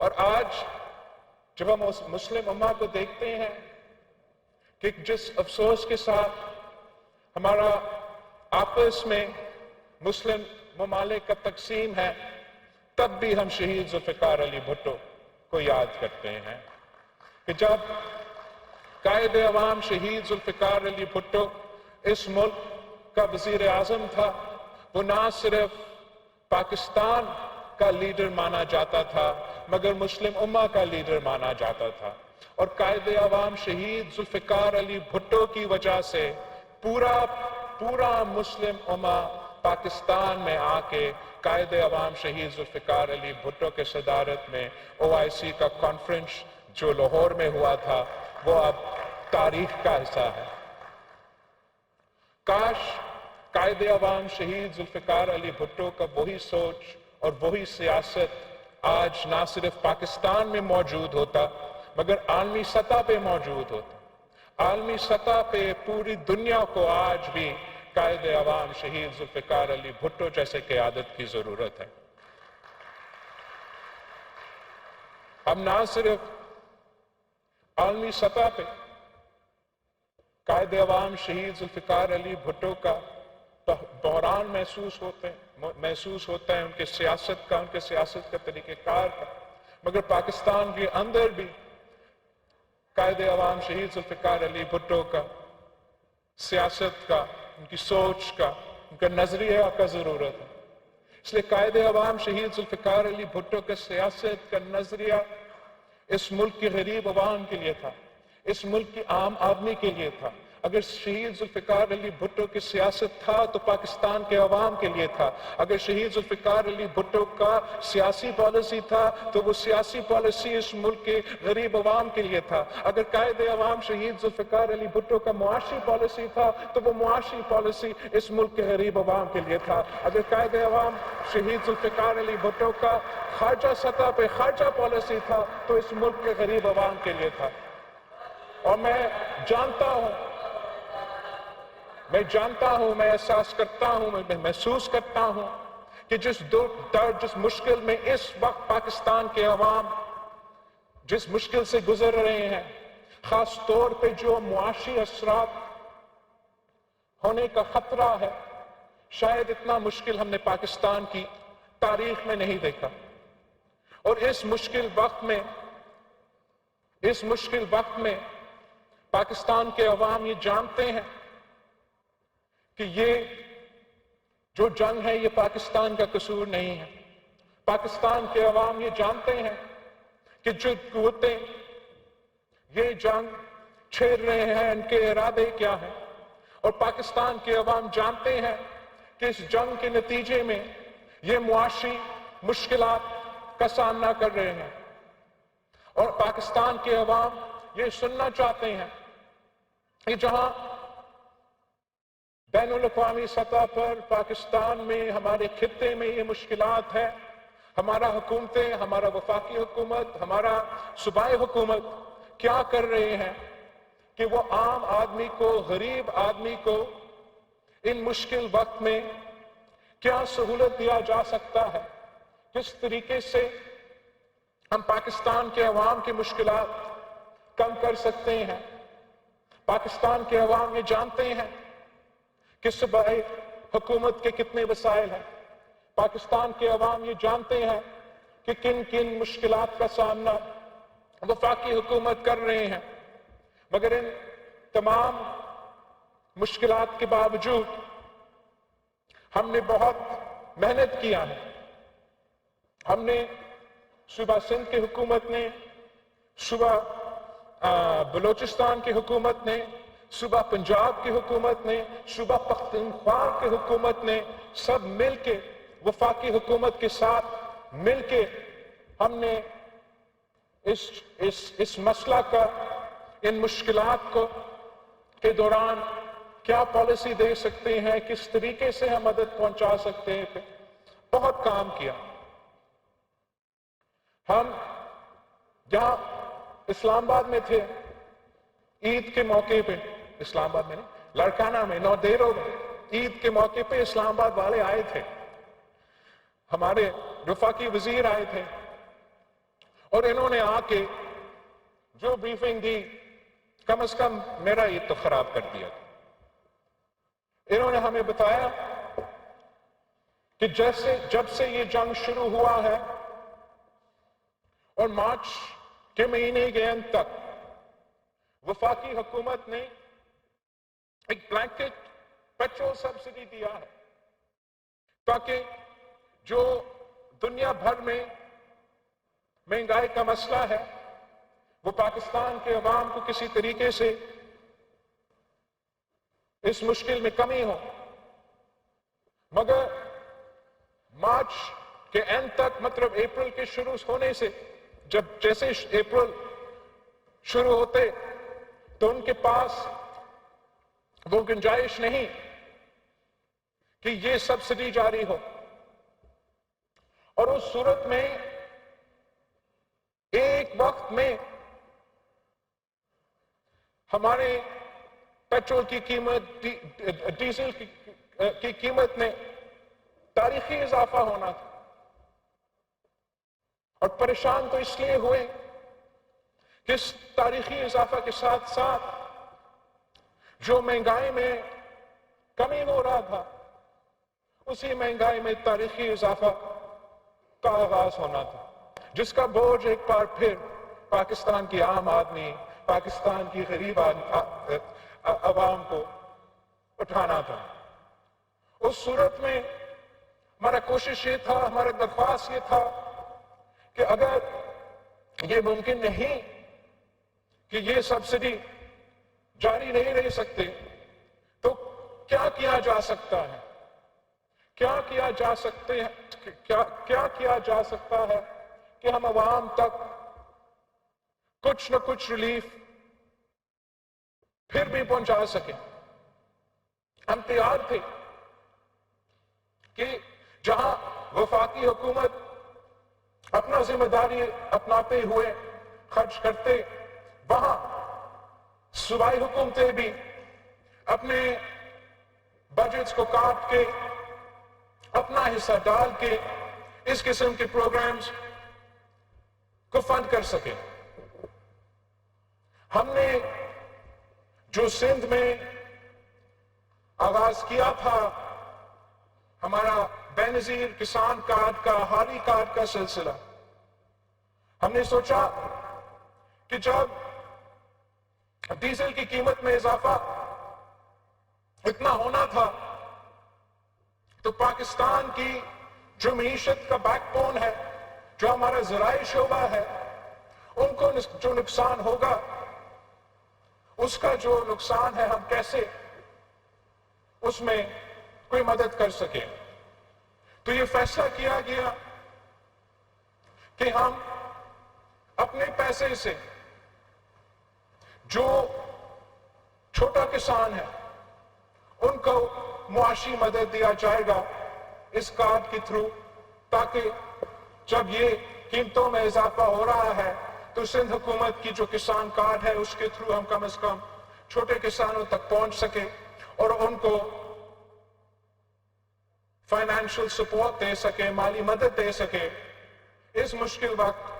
اور آج جب ہم مسلم امہ کو دیکھتے ہیں کہ جس افسوس کے ساتھ ہمارا آپس میں مسلم ممالک کا تقسیم ہے، تب بھی ہم شہید ذوالفقار علی بھٹو کو یاد کرتے ہیں کہ جب قائد عوام شہید ذوالفقار علی بھٹو اس ملک کا وزیر اعظم تھا، وہ نہ صرف پاکستان کا لیڈر مانا جاتا تھا مگر مسلم امہ کا لیڈر مانا جاتا تھا، اور قائد عوام شہید ذوالفقار علی بھٹو کی وجہ سے پورا مسلم امہ پاکستان میں آ کے قائد عوام شہید ذوالفقار علی بھٹو کے صدارت میں OIC کا کانفرنس جو لاہور میں ہوا تھا وہ اب تاریخ کا حصہ ہے۔ کاش قائد عوام شہید ذوالفقار علی بھٹو کا وہی سوچ اور وہی سیاست آج نہ صرف پاکستان میں موجود ہوتا مگر عالمی سطح پہ موجود ہوتا۔ عالمی سطح پہ پوری دنیا کو آج بھی قائد عوام شہید ذوالفقار علی بھٹو جیسے قیادت کی ضرورت ہے۔ ہم نہ صرف عالمی سطح پہ قائد عوام شہید ذوالفقار علی بھٹو کا بحران محسوس ہوتا ہے ان کے سیاست کا طریقہ کار کا، مگر پاکستان کے اندر بھی قائد عوام شہید ذوالفقار علی بھٹو کا سیاست کا، ان کی سوچ کا، ان کا نظریہ کا ضرورت ہے۔ اس لیے قائد عوام شہید ذوالفقار علی بھٹو کا سیاست کا نظریہ اس ملک کے غریب عوام کے لیے تھا، اس ملک کی عام آدمی کے لیے تھا۔ اگر شہید ذوالفقار علی بھٹو کی سیاست تھا تو پاکستان کے عوام کے لیے تھا۔ اگر شہید ذوالفقار علی بھٹو کا سیاسی پالیسی تھا تو وہ سیاسی پالیسی اس ملک کے غریب عوام کے لیے تھا۔ اگر قائد عوام شہید ذوالفقار علی بھٹو کا معاشی پالیسی تھا تو وہ معاشی پالیسی اس ملک کے غریب عوام کے لیے تھا۔ اگر قائد عوام شہید ذوالفقار علی بھٹو کا خارجہ سطح پہ خارجہ پالیسی تھا تو اس ملک کے غریب عوام کے لیے تھا۔ اور میں جانتا ہوں، میں احساس کرتا ہوں، میں محسوس کرتا ہوں کہ جس درد، جس مشکل میں اس وقت پاکستان کے عوام جس مشکل سے گزر رہے ہیں، خاص طور پہ جو معاشی اثرات ہونے کا خطرہ ہے، شاید اتنا مشکل ہم نے پاکستان کی تاریخ میں نہیں دیکھا۔ اور اس مشکل وقت میں پاکستان کے عوام یہ جانتے ہیں کہ یہ جو جنگ ہے یہ پاکستان کا قصور نہیں ہے۔ پاکستان کے عوام یہ جانتے ہیں کہ جو قوتیں یہ جنگ چھیڑ رہے ہیں ان کے ارادے کیا ہیں، اور پاکستان کے عوام جانتے ہیں کہ اس جنگ کے نتیجے میں یہ معاشی مشکلات کا سامنا کر رہے ہیں، اور پاکستان کے عوام یہ سننا چاہتے ہیں کہ جہاں بین الاقوامی سطح پر پاکستان میں، ہمارے خطے میں یہ مشکلات ہیں، ہمارا حکومتیں، ہمارا وفاقی حکومت، ہمارا صوبائی حکومت کیا کر رہے ہیں کہ وہ عام آدمی کو، غریب آدمی کو ان مشکل وقت میں کیا سہولت دیا جا سکتا ہے، کس طریقے سے ہم پاکستان کے عوام کی مشکلات کم کر سکتے ہیں۔ پاکستان کے عوام یہ جانتے ہیں کہ صوبائی حکومت کے کتنے وسائل ہیں۔ پاکستان کے عوام یہ جانتے ہیں کہ کن کن مشکلات کا سامنا وفاقی حکومت کر رہے ہیں، مگر ان تمام مشکلات کے باوجود ہم نے بہت محنت کیا ہے۔ ہم نے صوبہ سندھ کی حکومت نے، صوبہ بلوچستان کی حکومت نے، صوبہ پنجاب کی حکومت نے، صوبہ پختونخوا کی حکومت نے، سب مل کے وفاقی حکومت کے ساتھ مل کے ہم نے اس مسئلہ کا، ان مشکلات کو کے دوران کیا پالیسی دے سکتے ہیں، کس طریقے سے ہم مدد پہنچا سکتے ہیں، بہت کام کیا۔ ہم جہاں اسلام آباد میں تھے، عید کے موقع پہ، اسلام آباد میں نہیں، لڑکانہ میں، نودیرو میں عید کے موقع پہ اسلام آباد والے آئے تھے، ہمارے وفاقی وزیر آئے تھے، اور انہوں نے آ کے جو بریفنگ دی کم از کم میرا عید تو خراب کر دیا. انہوں نے ہمیں بتایا کہ جب سے یہ جنگ شروع ہوا ہے اور مارچ کے مہینے کے اند تک وفاقی حکومت نے ایک بلینکٹ پیٹرول سبسڈی دیا ہے تاکہ جو دنیا بھر میں مہنگائی کا مسئلہ ہے وہ پاکستان کے عوام کو کسی طریقے سے اس مشکل میں کمی ہو. مگر مارچ کے اینڈ تک مطلب اپریل کے شروع ہونے سے جیسے اپریل شروع ہوتے تو ان کے پاس وہ گنجائش نہیں کہ یہ سبسڈی جاری ہو. اور اس صورت میں ایک وقت میں ہمارے پیٹرول کی قیمت ڈیزل کی قیمت میں تاریخی اضافہ ہونا تھا. اور پریشان تو اس لیے ہوئے کہ اس تاریخی اضافہ کے ساتھ ساتھ جو مہنگائی میں کمی ہو رہا تھا اسی مہنگائی میں تاریخی اضافہ کا آغاز ہونا تھا جس کا بوجھ ایک بار پھر پاکستان کی عام آدمی پاکستان کی غریب عوام کو اٹھانا تھا. اس صورت میں ہمارا کوشش یہ تھا ہمارا درخواست یہ تھا کہ اگر یہ ممکن نہیں کہ یہ سبسڈی جاری نہیں رہ سکتے تو کیا کیا جا سکتا ہے کیا کیا جا سکتا ہے کہ ہم عوام تک کچھ نہ کچھ ریلیف پھر بھی پہنچا سکیں. ہم تیار تھے کہ جہاں وفاقی حکومت اپنا ذمہ داری اپناتے ہوئے خرچ کرتے وہاں صوبائی حکومتیں بھی اپنے بجٹس کو کاٹ کے اپنا حصہ ڈال کے اس قسم کے پروگرامز کو فنڈ کر سکے. ہم نے جو سندھ میں آغاز کیا تھا ہمارا بے نظیر کسان کارڈ کا حالی کارڈ کا سلسلہ ہم نے سوچا کہ جب ڈیزل کی قیمت میں اضافہ اتنا ہونا تھا تو پاکستان کی جو معیشت کا بیک بون ہے جو ہمارا زراعی شعبہ ہے ان کو جو نقصان ہوگا اس کا جو نقصان ہے ہم کیسے اس میں کوئی مدد کر سکیں. تو یہ فیصلہ کیا گیا کہ ہم اپنے پیسے سے جو چھوٹا کسان ہے ان کو معاشی مدد دیا جائے گا اس کارڈ کے تھرو تاکہ جب یہ قیمتوں میں اضافہ ہو رہا ہے تو سندھ حکومت کی جو کسان کارڈ ہے اس کے تھرو ہم کم از کم چھوٹے کسانوں تک پہنچ سکے اور ان کو فائنینشل سپورٹ دے سکے مالی مدد دے سکے اس مشکل وقت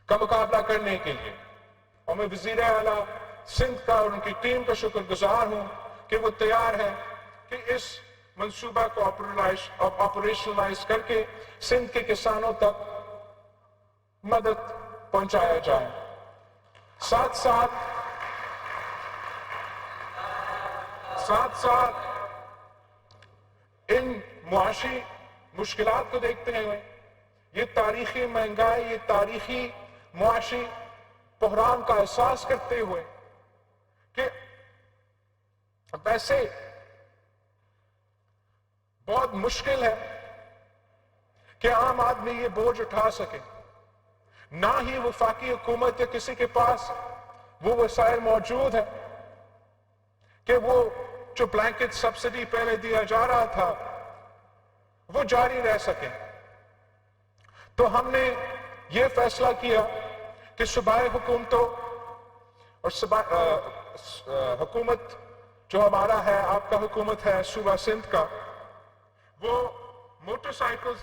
کا مقابلہ کرنے کے لیے. اور میں وزیر اعلیٰ سندھ کا اور ان کی ٹیم کا شکر گزار ہوں کہ وہ تیار ہے کہ اس منصوبہ کو آپریشنلائز کر کے سندھ کے کسانوں تک مدد پہنچایا جائے. ساتھ ساتھ ان معاشی مشکلات کو دیکھتے ہوئے یہ تاریخی مہنگائی یہ تاریخی معاشی بحران کا احساس کرتے ہوئے کہ ویسے بہت مشکل ہے کہ عام آدمی یہ بوجھ اٹھا سکے نہ ہی وفاقی حکومت یا کسی کے پاس وہ وسائل موجود ہے کہ وہ جو بلینکٹ سبسڈی پہلے دیا جا رہا تھا وہ جاری رہ سکے. تو ہم نے یہ فیصلہ کیا کہ صوبائی حکومتوں اور حکومت جو ہمارا ہے آپ کا حکومت ہے صوبہ سندھ کا وہ موٹر سائیکل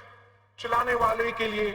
چلانے والے کے لیے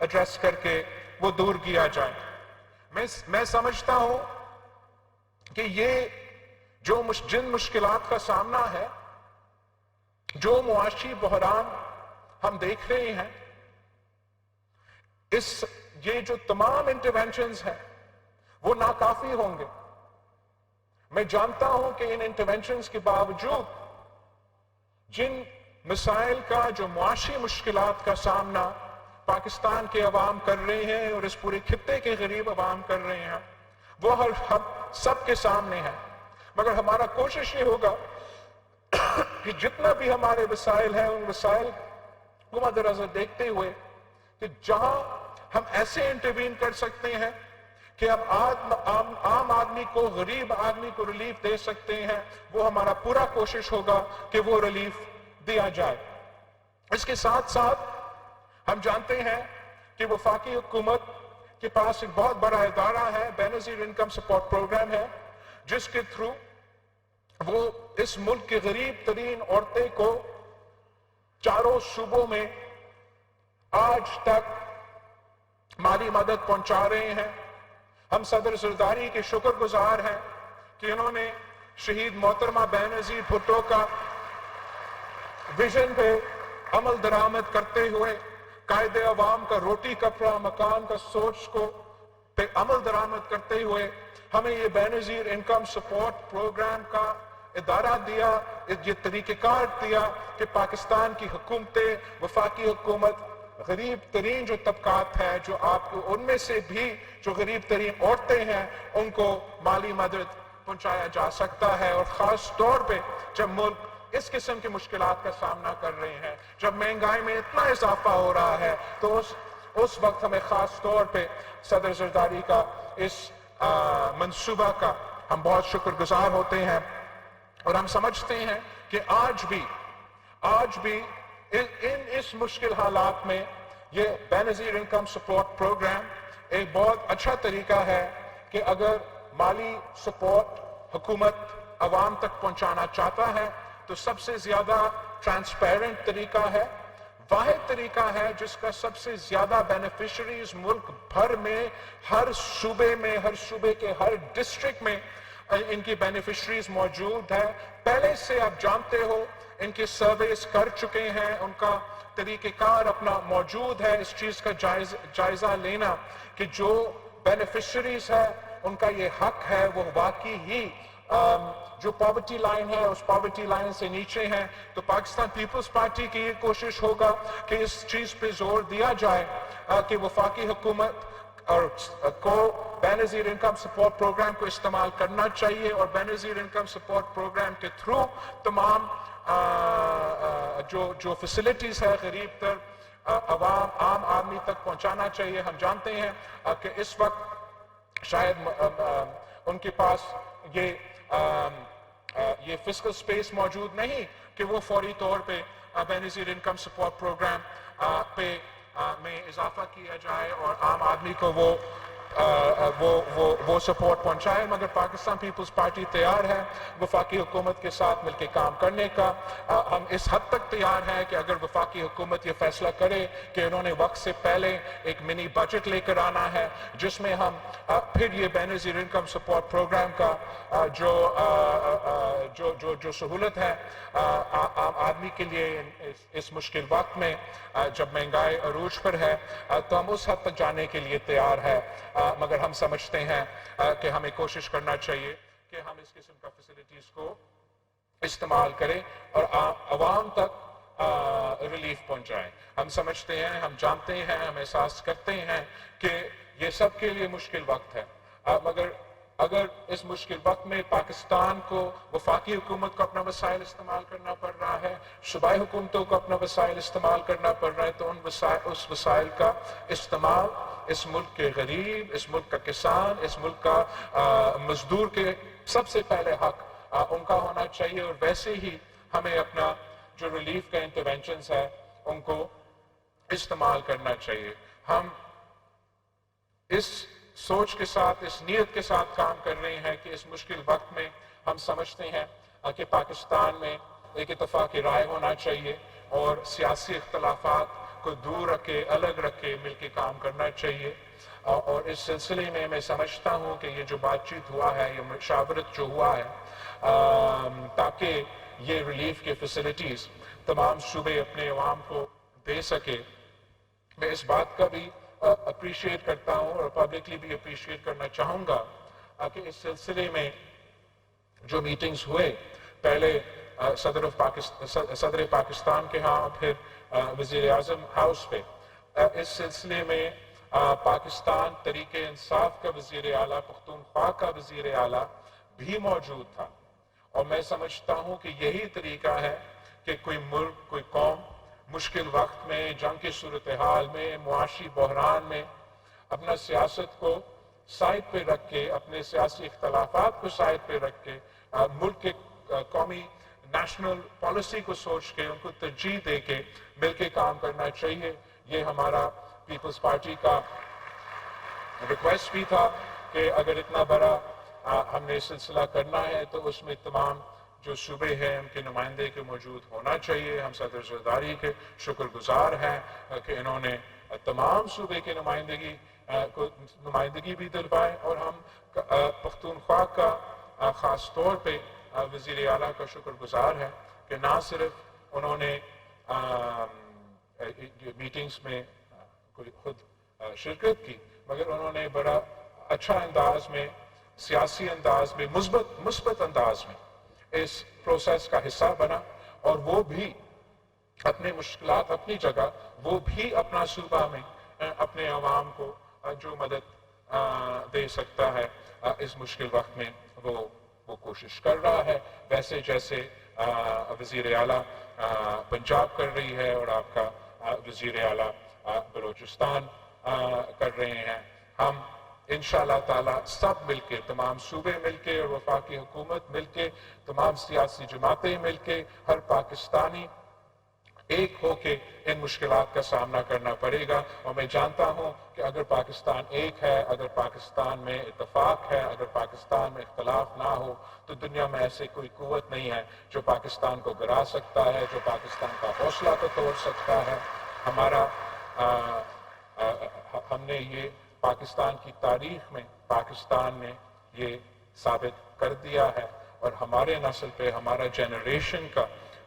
ایڈریس کر کے وہ دور کیا جائے۔ میں سمجھتا ہوں کہ یہ جو جن مشکلات کا سامنا ہے، جو معاشی بحران ہم دیکھ رہے ہیں، یہ جو تمام انٹرونشنز ہیں وہ ناکافی ہوں گے۔ میں جانتا ہوں کہ ان انٹرونشنز کے باوجود جن مسائل کا، جو معاشی مشکلات کا سامنا پاکستان کے عوام کر رہے ہیں اور اس پورے خطے کے غریب عوام کر رہے ہیں، وہ ہم سب کے سامنے ہے۔ مگر ہمارا کوشش یہ ہوگا کہ جتنا بھی ہمارے وسائل ہیں، ان وسائل کو مد نظر دیکھتے ہوئے کہ جہاں ہم ایسے انٹروین کر سکتے ہیں کہ ہم عام آدمی کو، غریب آدمی کو ریلیف دے سکتے ہیں، وہ ہمارا پورا کوشش ہوگا کہ وہ ریلیف دیا جائے۔ اس کے ساتھ ساتھ ہم جانتے ہیں کہ وفاقی حکومت کے پاس ایک بہت بڑا ادارہ ہے، بے نظیر انکم سپورٹ پروگرام ہے، جس کے تھرو وہ اس ملک کے غریب ترین عورتیں کو چاروں صوبوں میں آج تک مالی مدد پہنچا رہے ہیں۔ ہم صدر زرداری کے شکر گزار ہیں کہ انہوں نے شہید محترمہ بے نظیر بھٹو کا ویژن پہ عمل درآمد کرتے ہوئے، قائد عوام کا روٹی کپڑا مکان کا سوچ کو پہ عمل درآمد کرتے ہوئے ہمیں یہ بے نظیر انکم سپورٹ پروگرام کا ادارہ دیا، یہ طریقہ کار دیا کہ پاکستان کی حکومتیں، وفاقی حکومت غریب ترین جو طبقات ہیں، جو آپ کو ان میں سے بھی جو غریب ترین عورتیں ہیں، ان کو مالی مدد پہنچایا جا سکتا ہے۔ اور خاص طور پہ جب ملک اس قسم کی مشکلات کا سامنا کر رہے ہیں، جب مہنگائی میں اتنا اضافہ ہو رہا ہے، تو اس وقت ہمیں خاص طور پہ صدر زرداری کا اس منصوبہ کا ہم بہت شکر گزار ہوتے ہیں۔ اور ہم سمجھتے ہیں کہ آج بھی اس مشکل حالات میں یہ بے نظیر انکم سپورٹ پروگرام ایک بہت اچھا طریقہ ہے کہ اگر مالی سپورٹ حکومت عوام تک پہنچانا چاہتا ہے تو سب سے زیادہ ٹرانسپیرنٹ طریقہ ہے، واحد طریقہ ہے جس کا سب سے زیادہ بینیفیشریز ملک بھر میں، ہر صوبے کے ہر ڈسٹرکٹ میں ان کی بینیفیشریز موجود ہے۔ پہلے سے آپ جانتے ہو، ان کی سرویز کر چکے ہیں، ان کا طریقہ کار اپنا موجود ہے۔ اس چیز کا جائزہ لینا کہ جو بینیفیشریز ہے ان کا یہ حق ہے، وہ واقعی ہی جو پاورٹی لائن ہے اس پاورٹی لائن سے نیچے ہیں، تو پاکستان پیپلز پارٹی کی یہ کوشش ہوگا کہ اس چیز پہ زور دیا جائے کہ وفاقی حکومت اور کو بے نظیر انکم سپورٹ پروگرام کو استعمال کرنا چاہیے، اور بے نظیر انکم سپورٹ پروگرام کے تھرو تمام جو فیسلٹیز ہے غریب تر عام آدمی تک پہنچانا چاہیے۔ ہم جانتے ہیں کہ اس وقت شاید ان کے پاس یہ فسکل سپیس موجود نہیں کہ وہ فوری طور پہ بے نظیر انکم سپورٹ پروگرام میں اضافہ کیا جائے اور عام آدمی کو وہ سپورٹ پہنچائے، مگر پاکستان پیپلز پارٹی تیار ہے وفاقی حکومت کے ساتھ مل کے کام کرنے کا۔ ہم اس حد تک تیار ہیں کہ اگر وفاقی حکومت یہ فیصلہ کرے کہ انہوں نے وقت سے پہلے ایک منی بجٹ لے کر آنا ہے جس میں ہم پھر یہ بے نظیر انکم سپورٹ پروگرام کا جو سہولت ہے عام آدمی کے لیے اس مشکل وقت میں جب مہنگائی عروج پر ہے، تو ہم اس حد تک جانے کے لیے تیار ہے، مگر ہم سمجھتے ہیں کہ ہمیں کوشش کرنا چاہیے کہ ہم اس قسم کا فیسلٹیز کو استعمال کریں اور عوام تک ریلیف پہنچائیں۔ ہم سمجھتے ہیں، ہم جانتے ہیں، ہم احساس کرتے ہیں کہ یہ سب کے لیے مشکل وقت ہے، مگر اگر اس مشکل وقت میں پاکستان کو وفاقی حکومت کو اپنا وسائل استعمال کرنا پڑ رہا ہے، صوبائی حکومتوں کو اپنا وسائل استعمال کرنا پڑ رہا ہے، تو اس وسائل کا استعمال اس ملک کے غریب، اس ملک کا کسان، اس ملک کا مزدور کے سب سے پہلے حق ان کا ہونا چاہیے، اور ویسے ہی ہمیں اپنا جو ریلیف کا انٹرونشنز ہے ان کو استعمال کرنا چاہیے۔ ہم اس سوچ کے ساتھ، اس نیت کے ساتھ کام کر رہے ہیں کہ اس مشکل وقت میں ہم سمجھتے ہیں کہ پاکستان میں ایک اتفاقی رائے ہونا چاہیے اور سیاسی اختلافات کو دور رکھے، الگ رکھے مل کے کام کرنا چاہیے. اور اس سلسلے میں میں سمجھتا ہوں کہ یہ جو بات چیت ہوا ہے، یہ مشاورت جو ہوا ہے، تاکہ یہ ریلیف کے فیسلٹیز تمام صوبے اپنے عوام کو دے سکے. میں اس بات کا بھی اپریشیٹ کرتا ہوں اور پبلکلی بھی اپریشیٹ کرنا چاہوں گا کہ اس سلسلے میں جو میٹنگز ہوئے، پہلے صدر پاکستان کے ہاں، پھر وزیر اعظم ہاؤس پہ، اس سلسلے میں پاکستان تحریک انصاف کا وزیر اعلیٰ، پختونخوا کا وزیر اعلیٰ بھی موجود تھا. اور میں سمجھتا ہوں کہ یہی طریقہ ہے کہ کوئی ملک، کوئی قوم مشکل وقت میں، جنگ کی صورتحال میں، معاشی بحران میں اپنا سیاست کو سائڈ پہ رکھ کے، اپنے سیاسی اختلافات کو سائڈ پہ رکھ کے، ملک کے قومی نیشنل پالیسی کو سوچ کے، ان کو ترجیح دے کے مل کے کام کرنا چاہیے. یہ ہمارا پیپلز پارٹی کا ریکویسٹ بھی تھا کہ اگر اتنا بڑا ہم نے سلسلہ کرنا ہے تو اس میں تمام جو صوبے ہیں ان کے نمائندے کے موجود ہونا چاہیے. ہم صدر زرداری کے شکر گزار ہیں کہ انہوں نے تمام صوبے کے نمائندگی بھی دلوائے، اور ہم پختونخوا کا خاص طور پہ وزیر اعلیٰ کا شکر گزار ہیں کہ نہ صرف انہوں نے میٹنگز میں خود شرکت کی، مگر انہوں نے بڑا اچھا انداز میں، سیاسی انداز میں، مثبت انداز میں اس پروسیس کا حصہ بنا. اور وہ بھی اپنے مشکلات اپنی جگہ، وہ بھی اپنا صوبہ میں اپنے عوام کو جو مدد دے سکتا ہے اس مشکل وقت میں وہ کوشش کر رہا ہے، ویسے جیسے وزیر اعلیٰ پنجاب کر رہی ہے اور آپ کا وزیر اعلیٰ بلوچستان کر رہے ہیں. ہم انشاءاللہ تعالی سب مل کے، تمام صوبے مل کے اور وفاقی حکومت مل کے، تمام سیاسی جماعتیں مل کے، ہر پاکستانی ایک ہو کے ان مشکلات کا سامنا کرنا پڑے گا. اور میں جانتا ہوں کہ اگر پاکستان ایک ہے، اگر پاکستان میں اتفاق ہے، اگر پاکستان میں اختلاف نہ ہو، تو دنیا میں ایسے کوئی قوت نہیں ہے جو پاکستان کو گرا سکتا ہے، جو پاکستان کا حوصلہ کو توڑ سکتا ہے. ہم نے یہ پاکستان کی تاریخ میں، پاکستان نے یہ ثابت کر دیا ہے، اور ہمارے نسل پہ، ہمارا جنریشن کا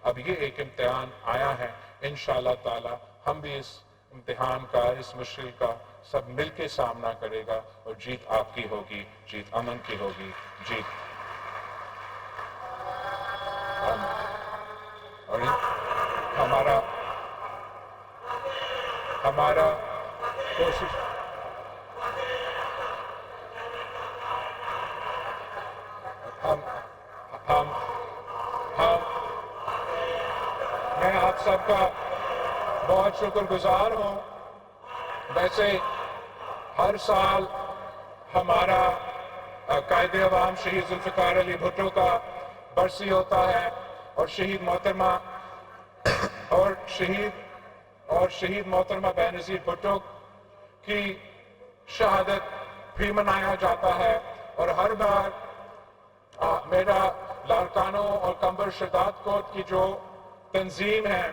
اب یہ ایک امتحان آیا ہے. انشاءاللہ تعالی ہم بھی اس امتحان کا، اس مشکل کا سب مل کے سامنا کرے گا، اور جیت آپ کی ہوگی، جیت امن کی ہوگی، جیت اور ہمارا کوشش میں آپ سب کا بہت شکر گزار ہوں. ویسے ہر سال ہمارا قائد عوام شہید ذوالفقار علی بھٹو کا برسی ہوتا ہے، اور شہید محترمہ بینظیر بھٹو کی شہادت بھی منایا جاتا ہے. اور ہر بار میرا لارکانوں اور کمبر شداد کوٹ کی جو تنظیم ہے،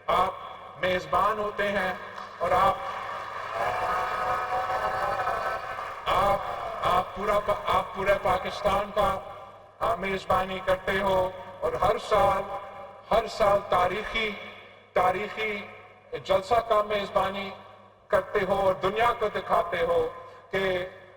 آپ میزبان ہوتے ہیں، اور آپ پورا پاکستان کا میزبانی کرتے ہو، اور ہر سال تاریخی جلسہ کا میزبانی کرتے ہو، اور دنیا کو دکھاتے ہو کہ